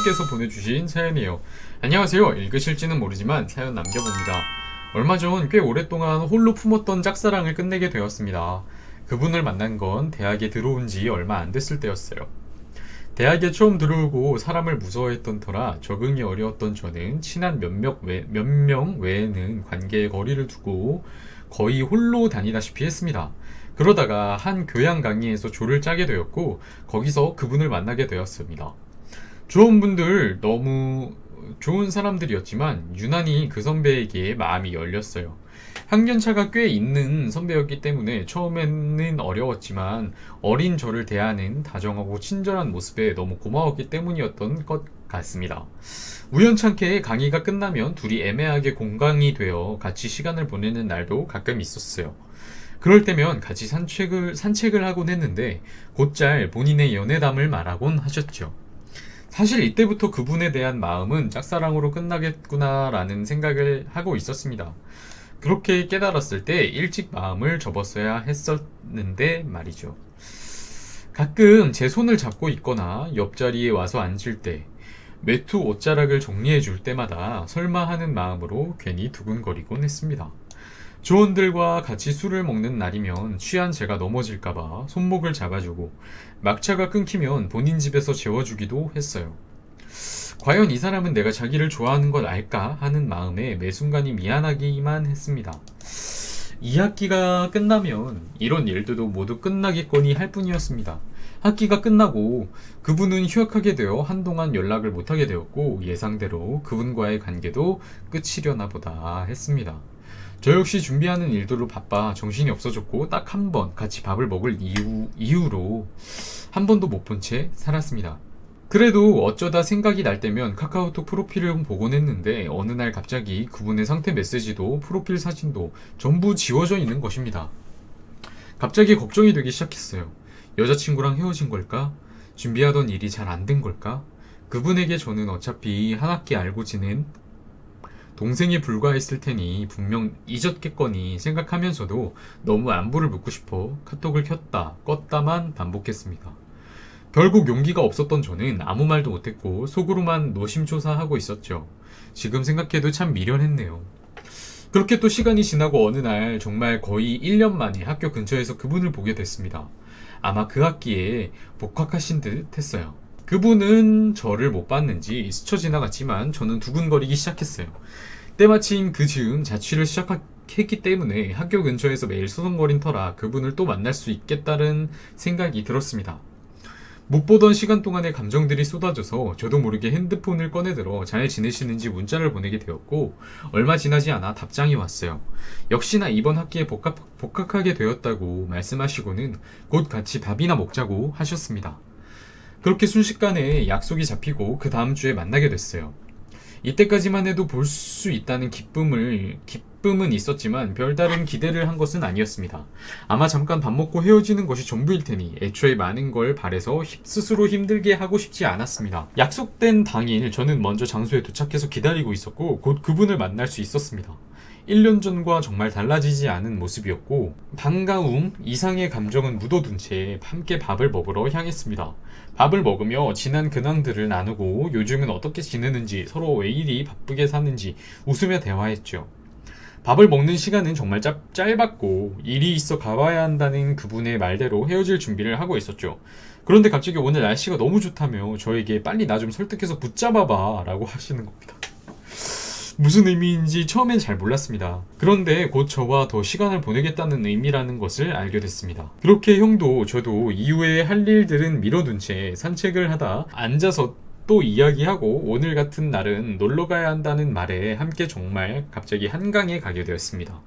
이수연님께서 보내주신 사연이에요. 안녕하세요. 읽으실지는 모르지만 사연 남겨봅니다. 얼마 전 꽤 오랫동안 홀로 품었던 짝사랑을 끝내게 되었습니다. 그분을 만난 건 대학에 들어온 지 얼마 안 됐을 때였어요. 대학에 처음 들어오고 사람을 무서워했던 터라 적응이 어려웠던 저는 친한 몇 명 외에는 관계에 거리를 두고 거의 홀로 다니다시피 했습니다. 그러다가 한 교양 강의에서 조를 짜게 되었고 거기서 그분을 만나게 되었습니다. 좋은 분들 너무 좋은 사람들이었지만 유난히 그 선배에게 마음이 열렸어요. 학년차가 꽤 있는 선배였기 때문에 처음에는 어려웠지만 어린 저를 대하는 다정하고 친절한 모습에 너무 고마웠기 때문이었던 것 같습니다. 우연찮게 강의가 끝나면 둘이 애매하게 공강이 되어 같이 시간을 보내는 날도 가끔 있었어요. 그럴 때면 같이 산책을 하곤 했는데 곧잘 본인의 연애담을 말하곤 하셨죠. 사실 이때부터 그분에 대한 마음은 짝사랑으로 끝나겠구나라는 생각을 하고 있었습니다. 그렇게 깨달았을 때 일찍 마음을 접었어야 했었는데 말이죠. 가끔 제 손을 잡고 있거나 옆자리에 와서 앉을 때, 외투 옷자락을 정리해 줄 때마다 설마 하는 마음으로 괜히 두근거리곤 했습니다. 조원들과 같이 술을 먹는 날이면 취한 제가 넘어질까봐 손목을 잡아주고 막차가 끊기면 본인 집에서 재워주기도 했어요. 과연 이 사람은 내가 자기를 좋아하는 걸 알까 하는 마음에 매 순간이 미안하기만 했습니다. 2학기가 끝나면 이런 일들도 모두 끝나겠거니 할 뿐이었습니다. 학기가 끝나고 그분은 휴학하게 되어 한동안 연락을 못하게 되었고 예상대로 그분과의 관계도 끝이려나 보다 했습니다. 저 역시 준비하는 일들로 바빠 정신이 없어졌고 딱 한 번 같이 밥을 먹을 이후로 한 번도 못 본 채 살았습니다. 그래도 어쩌다 생각이 날 때면 카카오톡 프로필을 보곤 했는데 어느 날 갑자기 그분의 상태 메시지도 프로필 사진도 전부 지워져 있는 것입니다. 갑자기 걱정이 되기 시작했어요. 여자친구랑 헤어진 걸까? 준비하던 일이 잘 안 된 걸까? 그분에게 저는 어차피 한 학기 알고 지낸 동생에 불과했을 테니 분명 잊었겠거니 생각하면서도 너무 안부를 묻고 싶어 카톡을 켰다 껐다만 반복했습니다. 결국 용기가 없었던 저는 아무 말도 못했고 속으로만 노심초사하고 있었죠. 지금 생각해도 참 미련했네요. 그렇게 또 시간이 지나고 어느 날 정말 거의 1년 만에 학교 근처에서 그분을 보게 됐습니다. 아마 그 학기에 복학하신 듯 했어요. 그분은 저를 못 봤는지 스쳐 지나갔지만 저는 두근거리기 시작했어요. 때마침 그 즈음 자취를 시작했기 때문에 학교 근처에서 매일 수성거린 터라 그분을 또 만날 수 있겠다는 생각이 들었습니다. 못 보던 시간 동안의 감정들이 쏟아져서 저도 모르게 핸드폰을 꺼내들어 잘 지내시는지 문자를 보내게 되었고 얼마 지나지 않아 답장이 왔어요. 역시나 이번 학기에 복학하게 되었다고 말씀하시고는 곧 같이 밥이나 먹자고 하셨습니다. 그렇게 순식간에 약속이 잡히고 그 다음 주에 만나게 됐어요. 이때까지만 해도 볼 수 있다는 기쁨은 있었지만 별다른 기대를 한 것은 아니었습니다. 아마 잠깐 밥 먹고 헤어지는 것이 전부일 테니 애초에 많은 걸 바래서 스스로 힘들게 하고 싶지 않았습니다. 약속된 당일 저는 먼저 장소에 도착해서 기다리고 있었고 곧 그분을 만날 수 있었습니다. 1년 전과 정말 달라지지 않은 모습이었고 반가움 이상의 감정은 묻어둔 채 함께 밥을 먹으러 향했습니다. 밥을 먹으며 지난 근황들을 나누고 요즘은 어떻게 지내는지 서로 왜 이리 바쁘게 사는지 웃으며 대화했죠. 밥을 먹는 시간은 정말 짧았고 일이 있어 가봐야 한다는 그분의 말대로 헤어질 준비를 하고 있었죠. 그런데 갑자기 오늘 날씨가 너무 좋다며 저에게 빨리 나 좀 설득해서 붙잡아봐 라고 하시는 겁니다. 무슨 의미인지 처음엔 잘 몰랐습니다. 그런데 곧 저와 더 시간을 보내겠다는 의미라는 것을 알게 됐습니다. 그렇게 형도 저도 이후에 할 일들은 미뤄둔 채 산책을 하다 앉아서 또 이야기하고 오늘 같은 날은 놀러 가야 한다는 말에 함께 정말 갑자기 한강에 가게 되었습니다.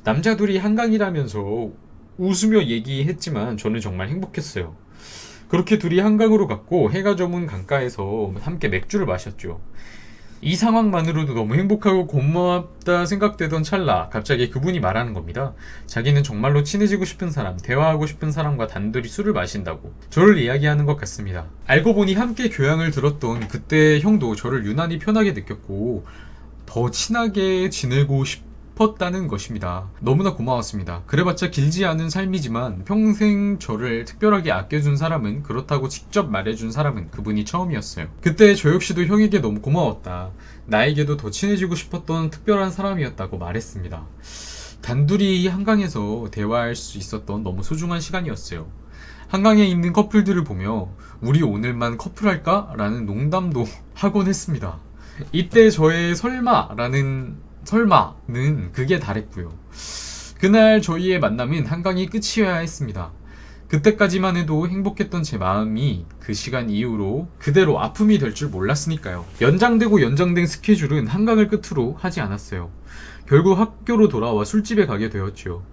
남자 둘이 한강이라면서 웃으며 얘기했지만 저는 정말 행복했어요. 그렇게 둘이 한강으로 갔고 해가 저문 강가에서 함께 맥주를 마셨죠. 이 상황만으로도 너무 행복하고 고맙다 생각되던 찰나 갑자기 그분이 말하는 겁니다. 자기는 정말로 친해지고 싶은 사람, 대화하고 싶은 사람과 단둘이 술을 마신다고 저를 이야기하는 것 같습니다. 알고 보니 함께 교양을 들었던 그때 형도 저를 유난히 편하게 느꼈고 더 친하게 지내고 싶었다는 것입니다. 너무나 고마웠습니다. 그래봤자 길지 않은 삶이지만 평생 저를 특별하게 아껴준 사람은, 그렇다고 직접 말해준 사람은 그분이 처음이었어요. 그때 저 역시도 형에게 너무 고마웠다. 나에게도 더 친해지고 싶었던 특별한 사람이었다고 말했습니다. 단둘이 한강에서 대화할 수 있었던 너무 소중한 시간이었어요. 한강에 있는 커플들을 보며 우리 오늘만 커플할까? 라는 농담도 하곤 했습니다. 이때 저의 설마는 극에 달했고요. 그날 저희의 만남은 한강이 끝이어야 했습니다. 그때까지만 해도 행복했던 제 마음이 그 시간 이후로 그대로 아픔이 될 줄 몰랐으니까요. 연장되고 연장된 스케줄은 한강을 끝으로 하지 않았어요. 결국 학교로 돌아와 술집에 가게 되었죠.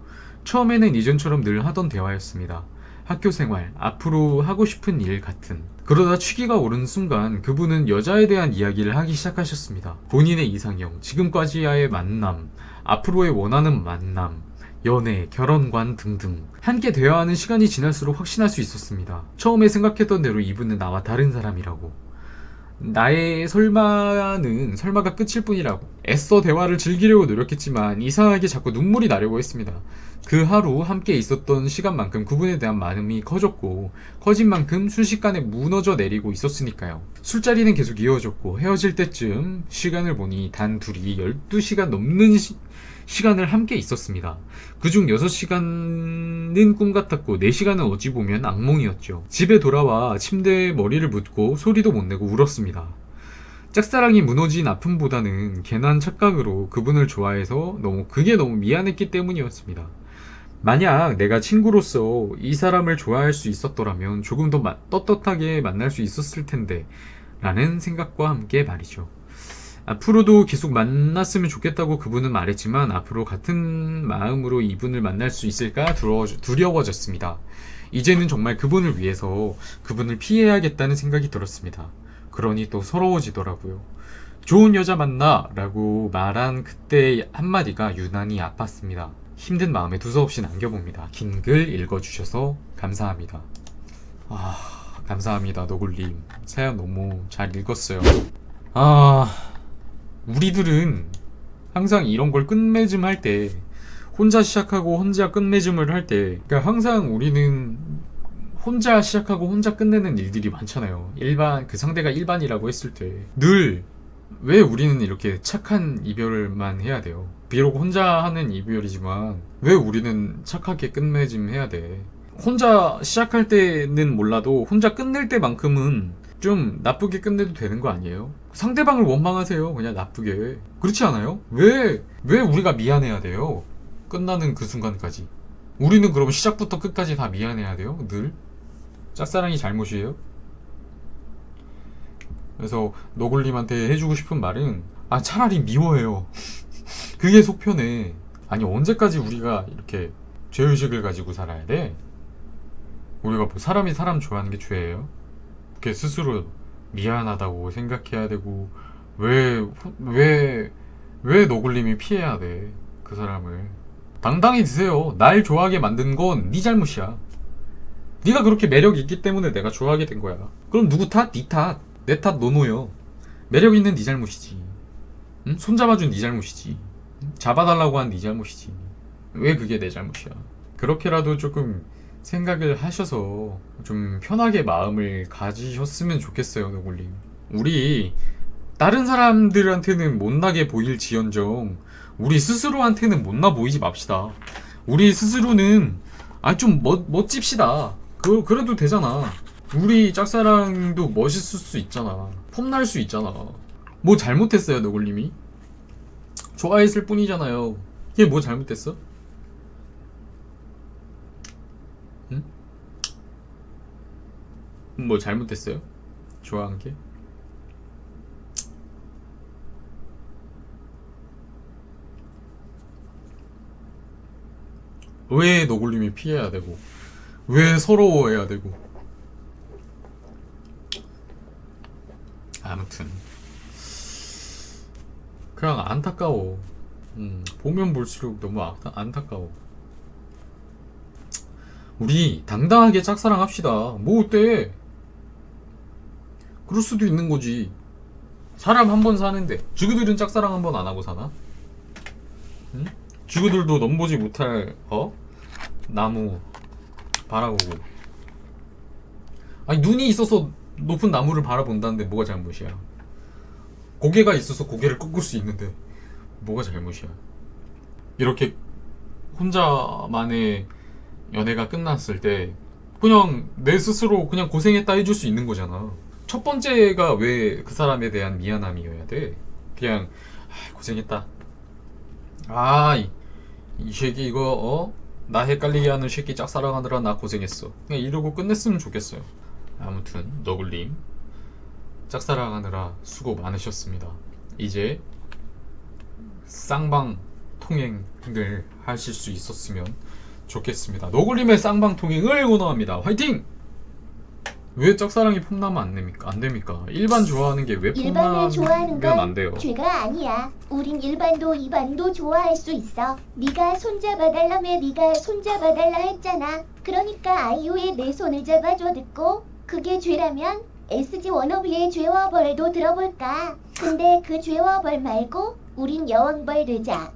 처음에는 이전처럼 늘 하던 대화였습니다. 학교 생활, 앞으로 하고 싶은 일 같은. 그러다 취기가 오른 순간 그분은 여자에 대한 이야기를 하기 시작하셨습니다. 본인의 이상형, 지금까지와의 만남, 앞으로의 원하는 만남, 연애, 결혼관 등등. 함께 대화하는 시간이 지날수록 확신할 수 있었습니다. 처음에 생각했던 대로 이분은 나와 다른 사람이라고. 나의 설마는 설마가 끝일 뿐이라고. 애써 대화를 즐기려고 노력했지만 이상하게 자꾸 눈물이 나려고 했습니다. 그 하루 함께 있었던 시간만큼 그분에 대한 마음이 커졌고, 커진 만큼 순식간에 무너져 내리고 있었으니까요. 술자리는 계속 이어졌고, 헤어질 때쯤 시간을 보니 단 둘이 12시간 넘는 시간을 함께 있었습니다. 그중 6시간은 꿈 같았고 4시간은 어찌 보면 악몽이었죠. 집에 돌아와 침대에 머리를 묻고 소리도 못 내고 울었습니다. 짝사랑이 무너진 아픔보다는 괜한 착각으로 그분을 좋아해서 그게 너무 미안했기 때문이었습니다. 만약 내가 친구로서 이 사람을 좋아할 수 있었더라면 조금 더 떳떳하게 만날 수 있었을 텐데 라는 생각과 함께 말이죠. 앞으로도 계속 만났으면 좋겠다고 그분은 말했지만 앞으로 같은 마음으로 이분을 만날 수 있을까 두려워졌습니다. 이제는 정말 그분을 위해서 그분을 피해야겠다는 생각이 들었습니다. 그러니 또 서러워지더라고요. 좋은 여자 만나 라고 말한 그때의 한마디가 유난히 아팠습니다. 힘든 마음에 두서없이 남겨봅니다. 긴 글 읽어주셔서 감사합니다. 감사합니다. 너굴님. 사연 너무 잘 읽었어요. 우리들은 항상 이런 걸 끝맺음 할 때, 혼자 시작하고 혼자 끝맺음을 할 때, 그러니까 항상 우리는 혼자 시작하고 혼자 끝내는 일들이 많잖아요. 그 상대가 일반이라고 했을 때 늘 왜 우리는 이렇게 착한 이별만 해야 돼요? 비록 혼자 하는 이별이지만 왜 우리는 착하게 끝맺음 해야 돼? 혼자 시작할 때는 몰라도 혼자 끝낼 때만큼은 좀 나쁘게 끝내도 되는 거 아니에요? 상대방을 원망하세요. 그냥 나쁘게. 그렇지 않아요? 왜 우리가 미안해야 돼요? 끝나는 그 순간까지. 우리는 그럼 시작부터 끝까지 다 미안해야 돼요? 늘? 짝사랑이 잘못이에요? 그래서 너굴님한테 해주고 싶은 말은 차라리 미워해요. 그게 속 편해. 아니 언제까지 우리가 이렇게 죄의식을 가지고 살아야 돼? 우리가 뭐 사람이 사람 좋아하는 게 죄예요? 그렇게 스스로 미안하다고 생각해야 되고 왜 너굴님이 피해야 돼? 그 사람을 당당히 드세요. 날 좋아하게 만든 건 네 잘못이야. 네가 그렇게 매력이 있기 때문에 내가 좋아하게 된 거야. 그럼 누구 탓? 네 탓. 내 탓 노노요. 매력 있는 네 잘못이지. 응? 손잡아준 네 잘못이지. 응? 잡아달라고 한 네 잘못이지. 왜 그게 내 잘못이야? 그렇게라도 조금 생각을 하셔서 좀 편하게 마음을 가지셨으면 좋겠어요, 너굴님. 우리 다른 사람들한테는 못나게 보일지언정 우리 스스로한테는 못나 보이지 맙시다. 우리 스스로는 좀 멋집시다. 그래도 되잖아. 우리 짝사랑도 멋있을 수 있잖아. 폼날 수 있잖아. 뭐 잘못했어요, 너굴님이? 좋아했을 뿐이잖아요. 이게 뭐 잘못됐어? 응? 뭐 잘못됐어요? 좋아한 게? 왜 너굴님이 피해야 되고 왜 서러워해야 되고. 아무튼 그냥 안타까워. 보면 볼수록 너무 안타까워. 우리 당당하게 짝사랑 합시다. 뭐 어때? 그럴 수도 있는 거지. 사람 한 번 사는데. 주그들은 짝사랑 한 번 안 하고 사나? 응? 지구들도 넘보지 못할 나무 바라보고. 아니 눈이 있어서 높은 나무를 바라본다는데 뭐가 잘못이야? 고개가 있어서 고개를 꺾을 수 있는데 뭐가 잘못이야? 이렇게 혼자만의 연애가 끝났을 때 그냥 내 스스로 그냥 고생했다 해줄 수 있는 거잖아. 첫 번째가 왜 그 사람에 대한 미안함이어야 돼? 그냥 고생했다. 이 새끼 이거 나 헷갈리게 하는 새끼 짝사랑하느라 나 고생했어. 그냥 이러고 끝냈으면 좋겠어요. 아무튼 너굴님 짝사랑하느라 수고 많으셨습니다. 이제 쌍방 통행을 하실 수 있었으면 좋겠습니다. 너굴님의 쌍방 통행을 응원합니다. 화이팅! 왜 짝사랑이 폼나면 안 됩니까? 일반 좋아하는 게 왜 일반을 좋아하는 폼나면 안 건 돼요? 죄가 아니야. 우린 일반도 이반도 좋아할 수 있어. 네가 손잡아달라며 네가 손잡아달라 했잖아. 그러니까 아이유의 내 손을 잡아줘 듣고 그게 죄라면 SG 워너비의 죄와 벌도 들어볼까? 근데 그 죄와 벌 말고 우린 여왕벌 되자.